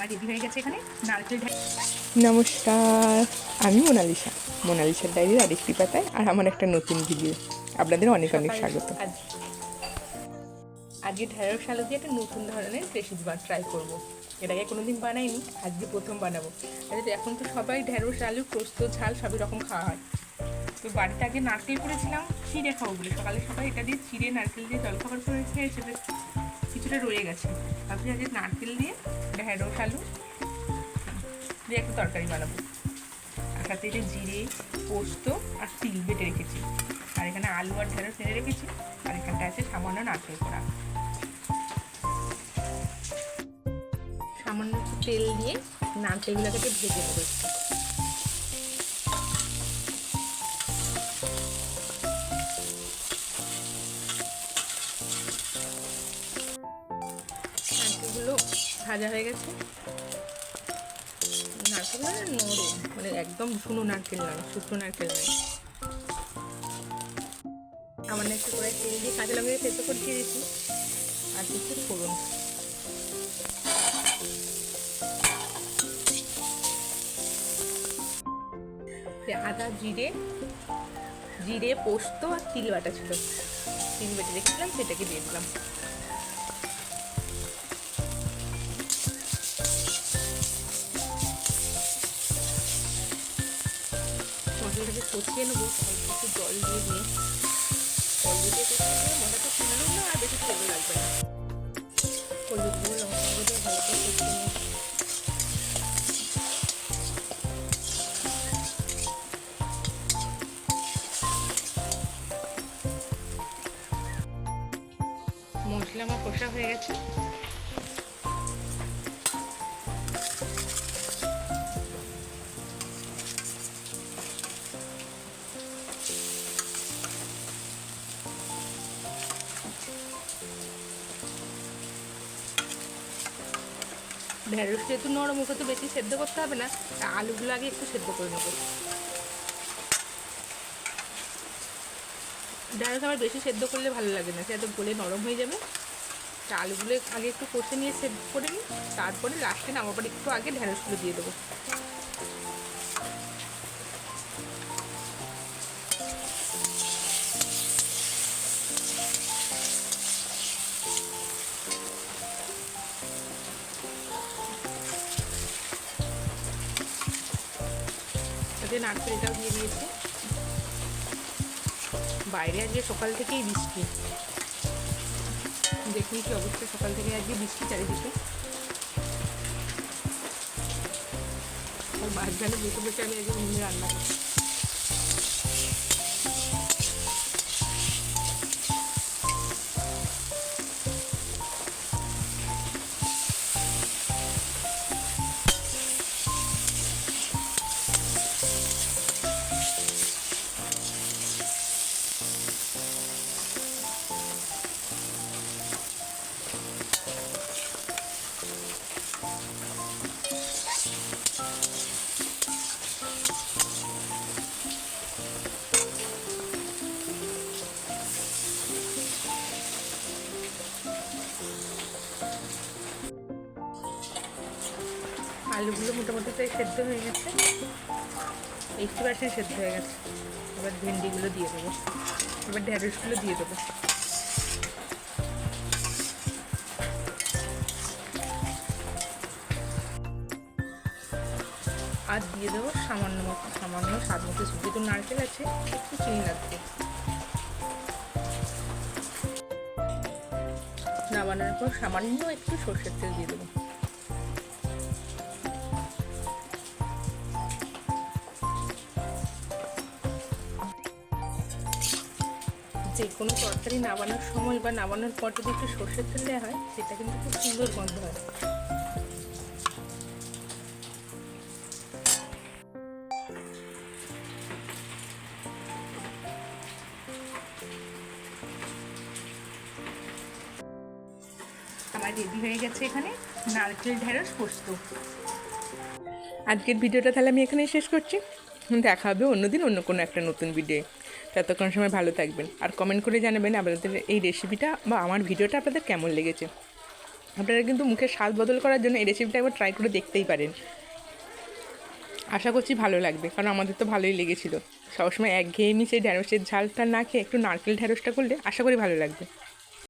আমার রেডি হয়ে গেছে এখানে নারকেল। নমস্কার, আমি মোনালিসার ডায়েরির আরেকটি পাতায় আর আমার একটা নতুন ভিডিও আপনাদের অনেক অনেক স্বাগত। আজকে ঢেঁড়স আলু দিয়ে একটা নতুন ধরনের রেসিপি ট্রাই করবো। এর আগে কোনোদিন বানাইনি, আজকে প্রথম বানাবো। এখন তো সবাই ঢেঁড়স আলু পোস্ত ঝাল সবই রকম খাওয়া হয়। তো বাড়িতে আগে নারকেল করেছিলাম চিড়ে খাবো বলে, সকালে সবাই এটা দিয়ে চিড়ে নারকেল দিয়ে জলখাবার করে খেয়েছে, কিছুটা রয়ে গেছে। ভাবছি আজকে নারকেল দিয়ে ঢেঁড়স আলু দিয়ে একটা তরকারি বানাবো। আর সাথে যে জিরে পোস্ত আর তিল বেটে রেখেছি, আর এখানে আলু আর ঢেঁড়স টেনে রেখেছি, আর এখানটা আছে সামান্য নারকেল করা। সামান্য একটু তেল দিয়ে নারকেলগুলোকে ভেজে নেবো। নারকেলগুলো ভাজা হয়ে গেছে। নারকেল মানে নরম, মানে একদম শুকনো নারকেল নয়, শুকনো নারকেল নয়। সামান্য একটু করে তেল দিয়ে কাঁচা লঙ্কা সেদ্ধ করে দিয়ে দিচ্ছি, আর কিছু ফোড়ন। আদা জিরে পোস্ত আর তিল বাটা ছিল, তিল বেটে রেখেছিলাম, সেটাকে দিয়ে দিলাম। মশলাটাকে কষিয়ে নেবো, একটু জল দিয়ে কষিয়ে মশলাটা শুনলেও না, আর বেশি তেল লাগবে না। হলুদ গুঁড়ো লঙ্কা গুঁড়ো ভালো করে কষিয়ে নেব। মশলা আমার কষা হয়ে গেছে। ঢেঁড়স যেহেতু নরম, ওকে তো বেশি সেদ্ধ করতে হবে না, আলুগুলো আগে একটু সেদ্ধ করে নেবো। ঢেঁড়স আবার বেশি সেদ্ধ করলে ভালো লাগে না, সেটা গলে নরম হয়ে যাবে। তা আলুগুলো আগে একটু কষে নিয়ে সেদ্ধ করে নিই, তারপরে লাস্টে নামার পর একটু আগে ঢেঁড়সগুলো দিয়ে দেবো। তাতে নারকেলটাও দিয়ে দিয়েছি। বাইরে আজকে সকাল থেকেই বৃষ্টি, দেখুন কি অবস্থা, সকাল থেকে আজকে বৃষ্টি চারিদিকে। আর মাঝখানে বসে বসে আমি আজকে উনুনে রান্না করছি। আলুগুলো মোটামুটি প্রায় সেদ্ধ হয়ে গেছে, 80% সেদ্ধ হয়ে গেছে। এবার ভেন্ডিগুলো দিয়ে দেবো, এবার ঢেঁড়সগুলো দিয়ে দেবো। আর দিয়ে দেবো সামান্য স্বাদ মতো, যেহেতু নারকেল আছে একটু চিনি লাগবে। নামানোর পর সামান্য একটু সর্ষের তেল দিয়ে দেবো। যে কোনো তরকারি নামানোর সময় বা নামানোর পর যদি একটু সর্ষের তেল দেওয়া হয়, সেটা কিন্তু খুব সুন্দর গন্ধ হয়। আমার রেডি হয়ে গেছে এখানে নারকেল ঢেঁড়স পোস্ত। আজকের ভিডিওটা তাহলে আমি এখানেই শেষ করছি। দেখা হবে অন্যদিন অন্য কোনো একটা নতুন ভিডিও। ততক্ষণ সময় ভালো থাকবেন, আর কমেন্ট করে জানাবেন আপনাদের এই রেসিপিটা বা আমার ভিডিওটা আপনাদের কেমন লেগেছে। আপনারা কিন্তু মুখের স্বাদ বদল করার জন্য এই রেসিপিটা একবার ট্রাই করে দেখতেই পারেন। আশা করছি ভালো লাগবে, কারণ আমাদের তো ভালোই লেগেছিলো। সবসময় একঘেয়েমি সেই ঢ্যাঁড়সের ঝালটা না খেয়ে একটু নারকেল ঢ্যাঁড়সটা করলে আশা করি ভালো লাগবে।